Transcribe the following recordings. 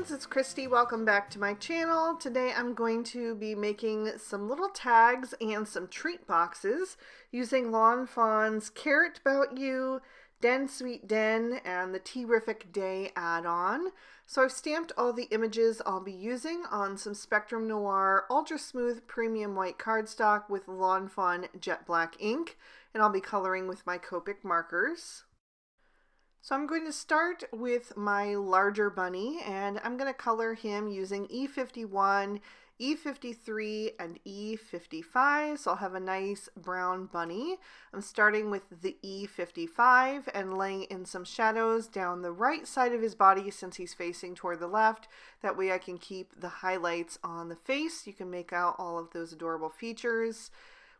friends, it's Christy. Welcome back to my channel. Today I'm going to be making some little tags and some treat boxes using Lawn Fawn's Carrot 'Bout You, Den Sweet Den, and the Terrific Day add-on. So I've stamped all the images I'll be using on some Spectrum Noir Ultra Smooth Premium White cardstock with Lawn Fawn Jet Black ink, and I'll be coloring with my Copic markers. So I'm going to start with my larger bunny, and I'm going to color him using E51, E53, and E55. So I'll have a nice brown bunny. I'm starting with the E55 and laying in some shadows down the right side of his body since he's facing toward the left. That way I can keep the highlights on the face. You can make out all of those adorable features.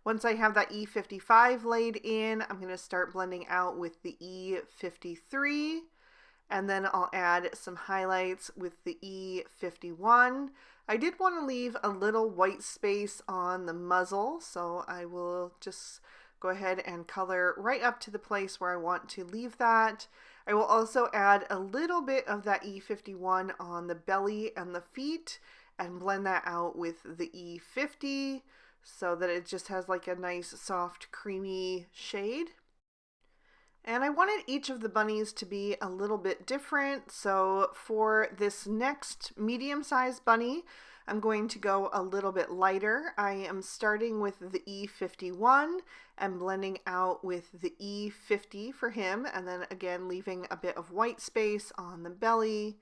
Once I have that E55 laid in, I'm going to start blending out with the E53, and then I'll add some highlights with the E51. I did want to leave a little white space on the muzzle, so I will just go ahead and color right up to the place where I want to leave that. I will also add a little bit of that E51 on the belly and the feet and blend that out with the E50. So that it just has like a nice soft creamy shade. And I wanted each of the bunnies to be a little bit different, so for this next medium-sized bunny I'm going to go a little bit lighter. I am starting with the E51 and blending out with the E50 for him, and then again leaving a bit of white space on the belly.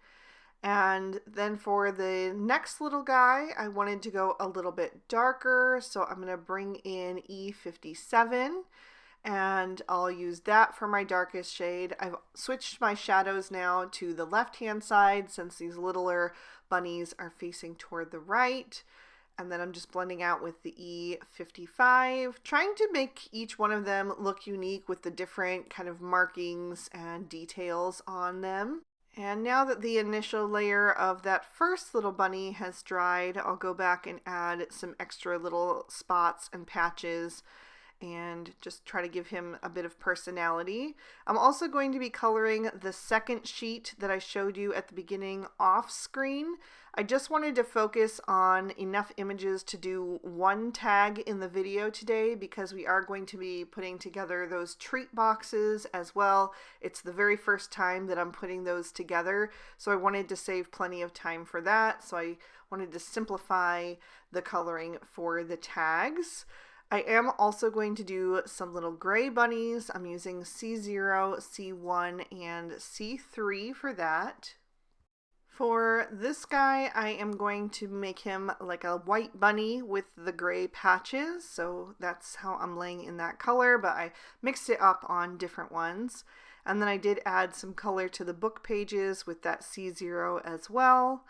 And then for the next little guy, I wanted to go a little bit darker, so I'm going to bring in E57, and I'll use that for my darkest shade. I've switched my shadows now to the left-hand side since these littler bunnies are facing toward the right. And then I'm just blending out with the E55, trying to make each one of them look unique with the different kind of markings and details on them. And now that the initial layer of that first little bunny has dried, I'll go back and add some extra little spots and patches and just try to give him a bit of personality. I'm also going to be coloring the second sheet that I showed you at the beginning off screen. I just wanted to focus on enough images to do one tag in the video today because we are going to be putting together those treat boxes as well. It's the very first time that I'm putting those together, so I wanted to save plenty of time for that. So I wanted to simplify the coloring for the tags. I am also going to do some little gray bunnies. I'm using C0, C1, and C3 for that. For this guy, I am going to make him like a white bunny with the gray patches, so that's how I'm laying in that color, but I mixed it up on different ones. And then I did add some color to the book pages with that C0 as well.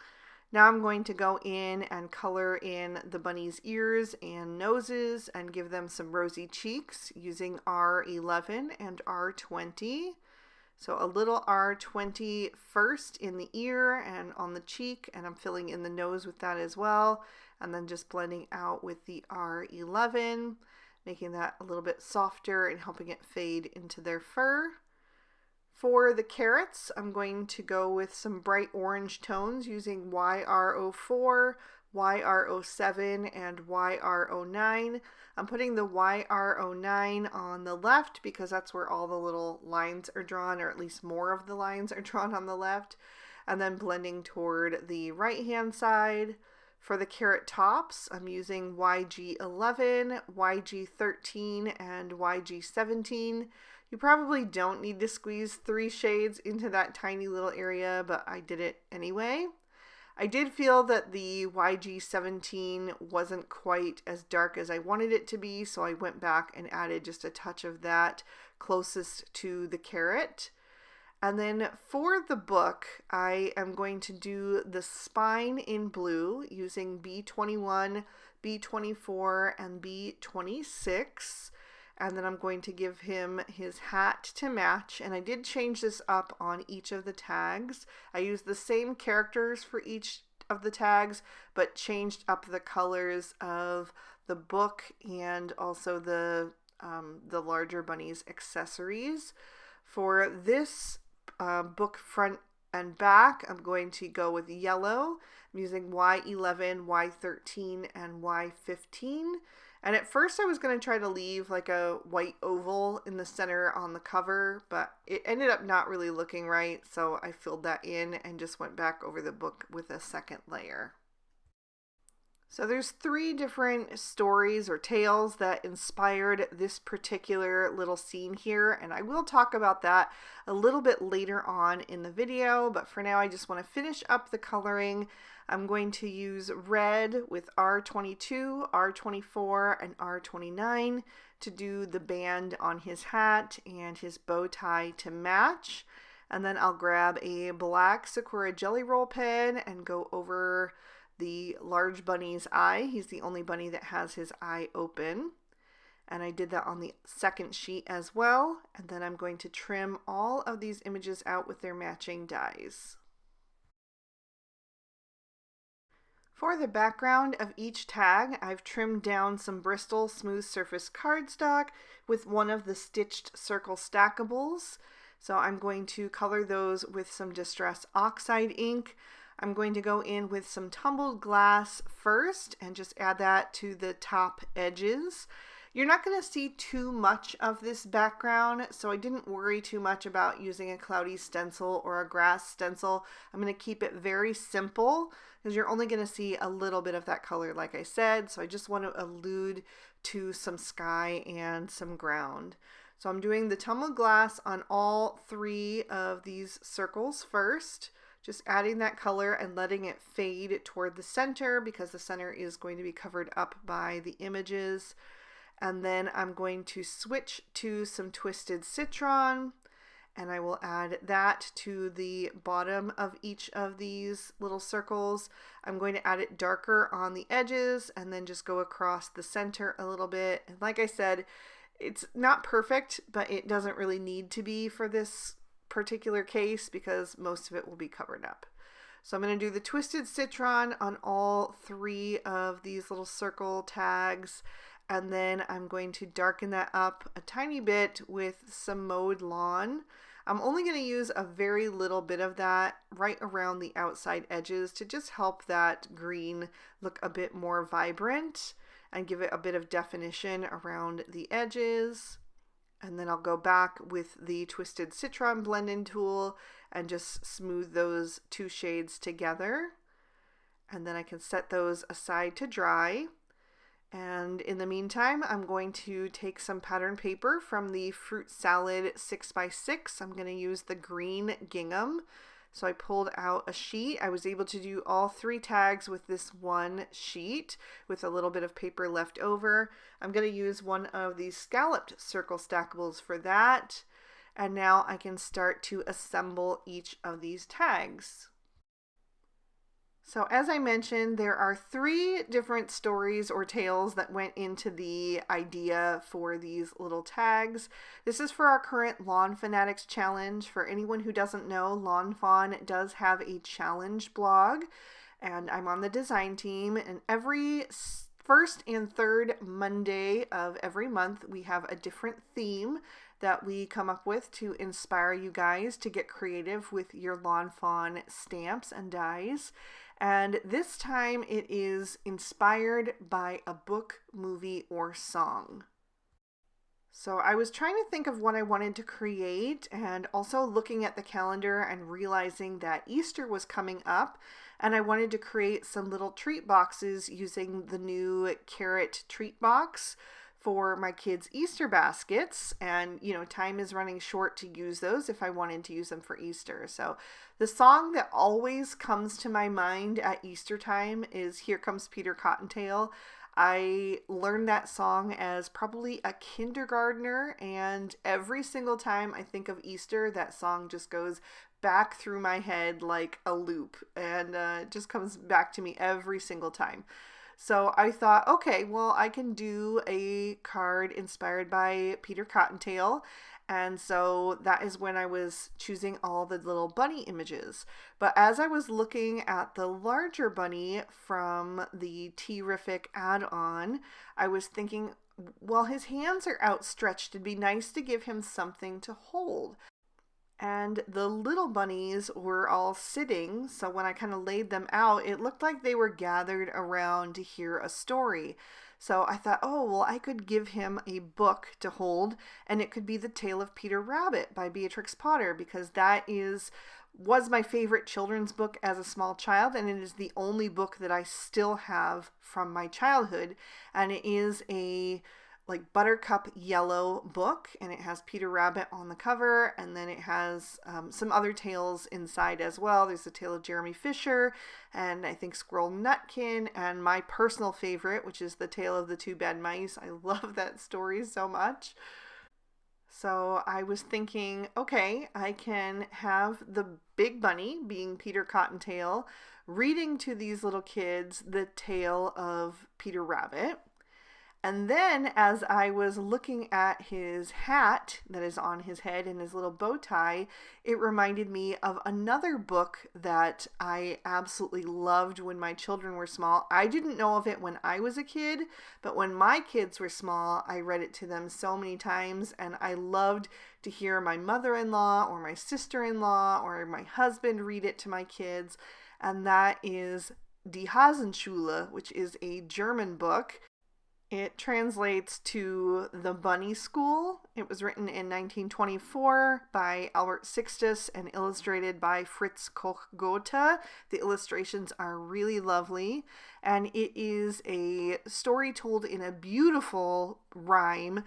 Now I'm going to go in and color in the bunny's ears and noses and give them some rosy cheeks using R11 and R20. So a little R20 first in the ear and on the cheek, and I'm filling in the nose with that as well, and then just blending out with the R11, making that a little bit softer and helping it fade into their fur. For the carrots, I'm going to go with some bright orange tones using YR04, YR07, and YR09. I'm putting the YR09 on the left because that's where all the little lines are drawn, or at least more of the lines are drawn on the left, and then blending toward the right hand side. For the carrot tops, I'm using YG11, YG13, and YG17. You probably don't need to squeeze 3 shades into that tiny little area, but I did it anyway. I did feel that the YG17 wasn't quite as dark as I wanted it to be, so I went back and added just a touch of that closest to the carrot. And then for the book, I am going to do the spine in blue using B21, B24, and B26. And then I'm going to give him his hat to match, and I did change this up on each of the tags. I used the same characters for each of the tags, but changed up the colors of the book and also the larger bunny's accessories. For this book front and back, I'm going to go with yellow. I'm using Y11, Y13, and Y15. And at first I was going to try to leave like a white oval in the center on the cover, but it ended up not really looking right, so I filled that in and just went back over the book with a second layer. So there's 3 different stories or tales that inspired this particular little scene here, and I will talk about that a little bit later on in the video, but for now I just want to finish up the coloring. I'm going to use red with R22, R24, and R29 to do the band on his hat and his bow tie to match. And then I'll grab a black Sakura Jelly Roll pen and go over the large bunny's eye. He's the only bunny that has his eye open. And I did that on the second sheet as well. And then I'm going to trim all of these images out with their matching dies. For the background of each tag, I've trimmed down some Bristol smooth surface cardstock with one of the stitched circle stackables. So I'm going to color those with some Distress Oxide ink. I'm going to go in with some tumbled glass first and just add that to the top edges. You're not going to see too much of this background, so I didn't worry too much about using a cloudy stencil or a grass stencil. I'm going to keep it very simple because you're only going to see a little bit of that color, like I said, so I just want to allude to some sky and some ground. So I'm doing the tumbled glass on all 3 of these circles first. Just adding that color and letting it fade toward the center because the center is going to be covered up by the images. And then I'm going to switch to some Twisted Citron, and I will add that to the bottom of each of these little circles. I'm going to add it darker on the edges and then just go across the center a little bit. And like I said, it's not perfect, but it doesn't really need to be for this particular case because most of it will be covered up. So I'm going to do the Twisted Citron on all 3 of these little circle tags, and then I'm going to darken that up a tiny bit with some Mowed Lawn. I'm only going to use a very little bit of that right around the outside edges to just help that green look a bit more vibrant and give it a bit of definition around the edges. And then I'll go back with the Twisted Citron blend-in tool and just smooth those 2 shades together. And then I can set those aside to dry. And in the meantime, I'm going to take some pattern paper from the Fruit Salad 6x6. I'm going to use the green gingham. So I pulled out a sheet. I was able to do all 3 tags with this one sheet with a little bit of paper left over. I'm going to use one of these scalloped circle stackables for that. And now I can start to assemble each of these tags. So as I mentioned, there are 3 different stories or tales that went into the idea for these little tags. This is for our current Lawn Fanatics challenge. For anyone who doesn't know, Lawn Fawn does have a challenge blog, and I'm on the design team, and every first and third Monday of every month we have a different theme that we come up with to inspire you guys to get creative with your Lawn Fawn stamps and dies. And this time it is inspired by a book, movie, or song. So I was trying to think of what I wanted to create, and also looking at the calendar and realizing that Easter was coming up, and I wanted to create some little treat boxes using the new carrot treat box for my kids' Easter baskets. And you know, time is running short to use those if I wanted to use them for Easter. So the song that always comes to my mind at Easter time is Here Comes Peter Cottontail. I learned that song as probably a kindergartner, and every single time I think of Easter, that song just goes back through my head like a loop, and it just comes back to me every single time. So I thought, okay, well, I can do a card inspired by Peter Cottontail. And so that is when I was choosing all the little bunny images. But as I was looking at the larger bunny from the Terrific add-on, I was thinking, well, his hands are outstretched. It'd be nice to give him something to hold. And the little bunnies were all sitting, so when I kind of laid them out, it looked like they were gathered around to hear a story. So I thought, oh, well, I could give him a book to hold, and it could be The Tale of Peter Rabbit by Beatrix Potter, because that was my favorite children's book as a small child, and it is the only book that I still have from my childhood. And it is a like buttercup yellow book, and it has Peter Rabbit on the cover, and then it has some other tales inside as well. There's the tale of Jeremy Fisher, and I think Squirrel Nutkin, and my personal favorite, which is the tale of the two bad mice. I love that story so much. So I was thinking, okay, I can have the big bunny, being Peter Cottontail, reading to these little kids the tale of Peter Rabbit. And then as I was looking at his hat that is on his head and his little bow tie, it reminded me of another book that I absolutely loved when my children were small. I didn't know of it when I was a kid, but when my kids were small, I read it to them so many times, and I loved to hear my mother-in-law or my sister-in-law or my husband read it to my kids. And that is Die Hasenschule, which is a German book. It translates to The Bunny School. It was written in 1924 by Albert Sixtus and illustrated by Fritz Koch-Gotha. The illustrations are really lovely, and it is a story told in a beautiful rhyme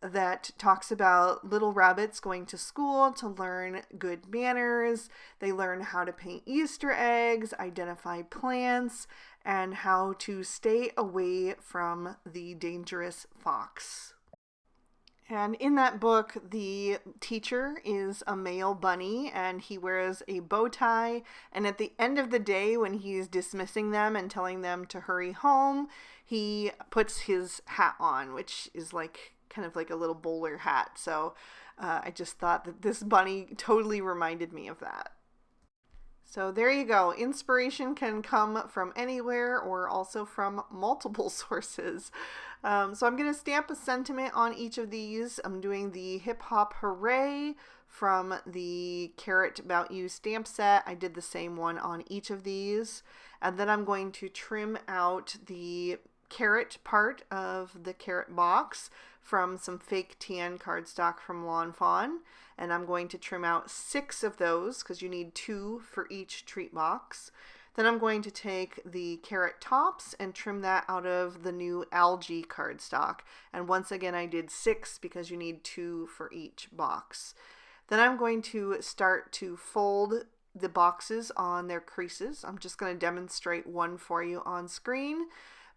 that talks about little rabbits going to school to learn good manners. They learn how to paint Easter eggs, identify plants, and how to stay away from the dangerous fox. And in that book, the teacher is a male bunny, and he wears a bow tie. And at the end of the day, when he's dismissing them and telling them to hurry home, he puts his hat on, which is like kind of like a little bowler hat. So I just thought that this bunny totally reminded me of that. So there you go. Inspiration can come from anywhere or also from multiple sources. So I'm going to stamp a sentiment on each of these. I'm doing the Hip Hop Hooray from the Carrot About You stamp set. I did the same one on each of these. And then I'm going to trim out the carrot part of the carrot box from some fake tan cardstock from Lawn Fawn. And I'm going to trim out 6 of those because you need 2 for each treat box. Then I'm going to take the carrot tops and trim that out of the new algae cardstock. And once again, I did 6 because you need 2 for each box. Then I'm going to start to fold the boxes on their creases. I'm just going to demonstrate one for you on screen.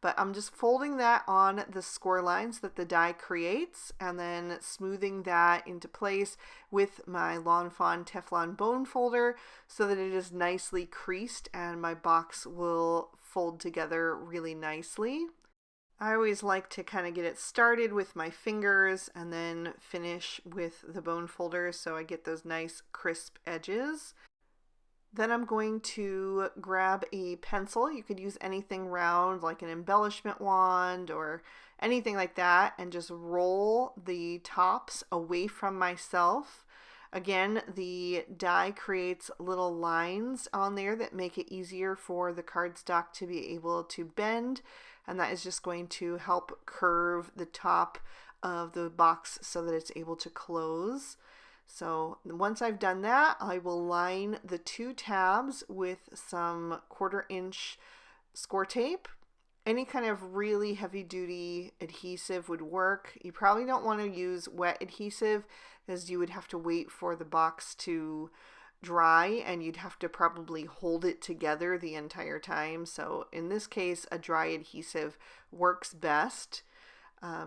But I'm just folding that on the score lines that the die creates and then smoothing that into place with my Lawn Fawn Teflon bone folder so that it is nicely creased and my box will fold together really nicely. I always like to kind of get it started with my fingers and then finish with the bone folder so I get those nice crisp edges. Then I'm going to grab a pencil. You could use anything round like an embellishment wand or anything like that and just roll the tops away from myself. Again, the die creates little lines on there that make it easier for the cardstock to be able to bend, and that is just going to help curve the top of the box so that it's able to close. So once I've done that, I will line the 2 tabs with some 1/4 inch score tape. Any kind of really heavy duty adhesive would work. You probably don't want to use wet adhesive because you would have to wait for the box to dry and you'd have to probably hold it together the entire time. So in this case, a dry adhesive works best.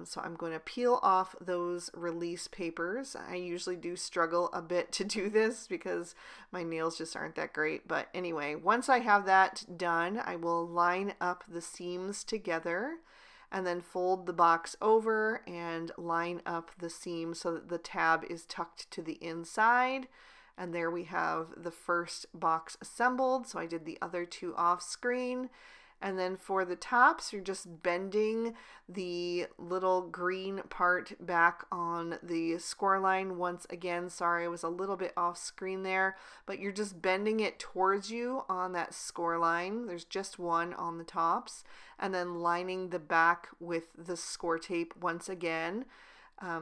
So I'm going to peel off those release papers. I usually do struggle a bit to do this because my nails just aren't that great. But anyway, once I have that done, I will line up the seams together and then fold the box over and line up the seam so that the tab is tucked to the inside. And there we have the first box assembled. So I did the other 2 off screen. And then for the tops, you're just bending the little green part back on the score line. Once again, sorry, I was a little bit off screen there, but you're just bending it towards you on that score line. There's just one on the tops, and then lining the back with the score tape once again.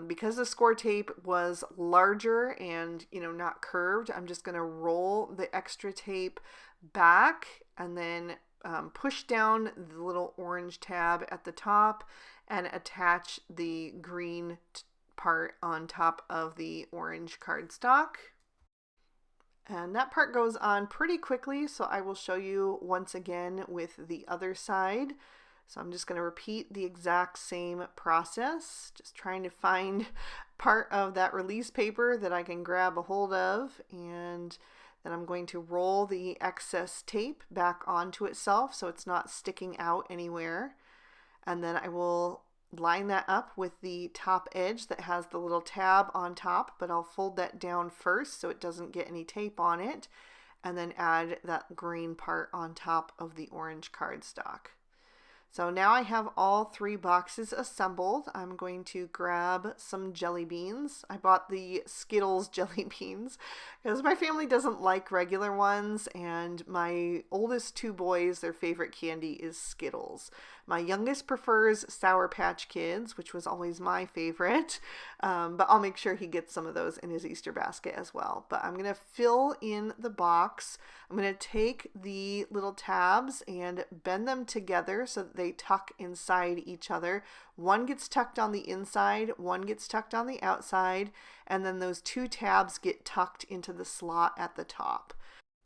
Because the score tape was larger and, not curved, I'm just going to roll the extra tape back and then push down the little orange tab at the top and attach the green part on top of the orange cardstock. And that part goes on pretty quickly, so I will show you once again with the other side. So I'm just going to repeat the exact same process, just trying to find part of that release paper that I can grab a hold of, and then I'm going to roll the excess tape back onto itself so it's not sticking out anywhere. And then I will line that up with the top edge that has the little tab on top, but I'll fold that down first so it doesn't get any tape on it, and then add that green part on top of the orange cardstock. So now I have all 3 boxes assembled. I'm going to grab some jelly beans. I bought the Skittles jelly beans because my family doesn't like regular ones, and my oldest 2 boys, their favorite candy is Skittles. My youngest prefers Sour Patch Kids, which was always my favorite, but I'll make sure he gets some of those in his Easter basket as well. But I'm going to fill in the box. I'm going to take the little tabs and bend them together so that they tuck inside each other. One gets tucked on the inside, one gets tucked on the outside, and then those 2 tabs get tucked into the slot at the top.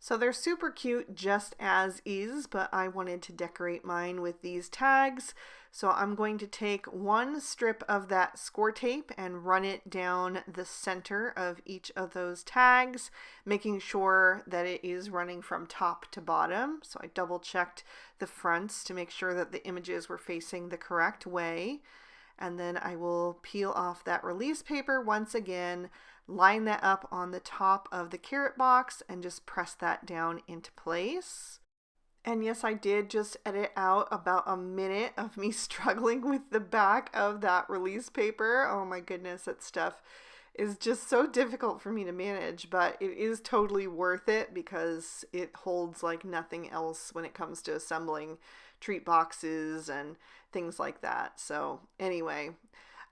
So they're super cute just as is, but I wanted to decorate mine with these tags. So I'm going to take 1 strip of that score tape and run it down the center of each of those tags, making sure that it is running from top to bottom. So I double checked the fronts to make sure that the images were facing the correct way. And then I will peel off that release paper once again, line that up on the top of the carrot box, and just press that down into place. And yes, I did just edit out about a minute of me struggling with the back of that release paper. Oh my goodness, that stuff is just so difficult for me to manage, but it is totally worth it because it holds like nothing else when it comes to assembling treat boxes and things like that. So anyway,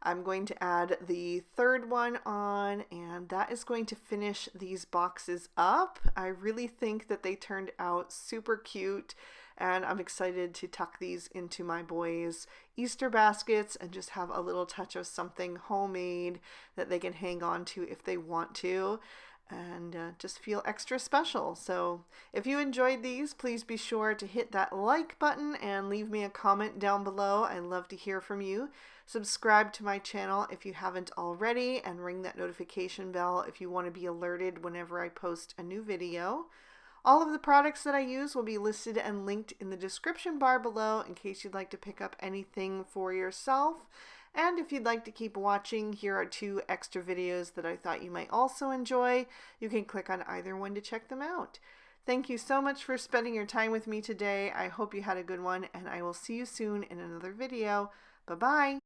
I'm going to add the 3rd one on, and that is going to finish these boxes up. I really think that they turned out super cute, and I'm excited to tuck these into my boys' Easter baskets and just have a little touch of something homemade that they can hang on to if they want to, and just feel extra special. So if you enjoyed these, please be sure to hit that like button and leave me a comment down below. I love to hear from you. Subscribe to my channel if you haven't already, and ring that notification bell if you want to be alerted whenever I post a new video. All of the products that I use will be listed and linked in the description bar below in case you'd like to pick up anything for yourself. And if you'd like to keep watching, here are 2 extra videos that I thought you might also enjoy. You can click on either one to check them out. Thank you so much for spending your time with me today. I hope you had a good one, and I will see you soon in another video. Bye-bye.